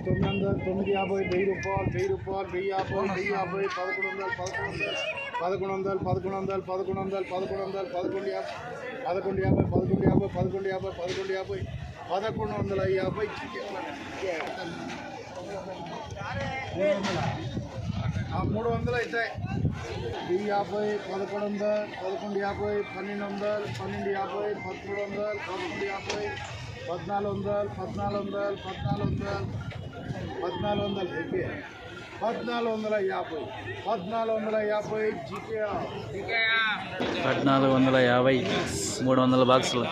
950 1000 రూపాయలు 1050 1150 300 అవుతాయి 1050 1100 1150 1200 1250 1300 1150 1450 300 బాక్సులు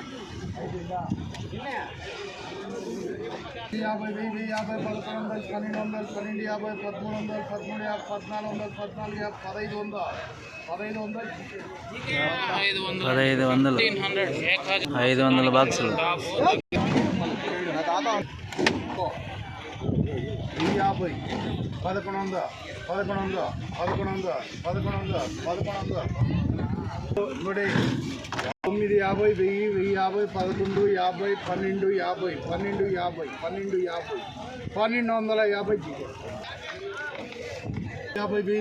యాభై 1150 1250 500 బాక్సులు 950 1050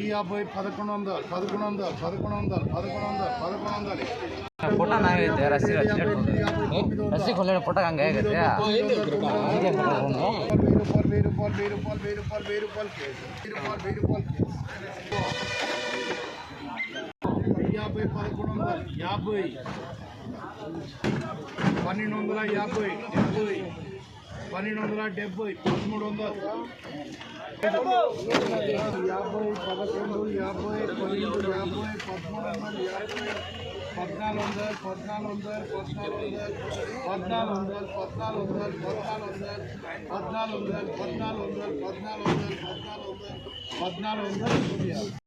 1150 1250 1250 1000 రూపాయలు 1150 फोटा ना है रस्सी रस्सी खोले फोटा कहाँ गए थे 1400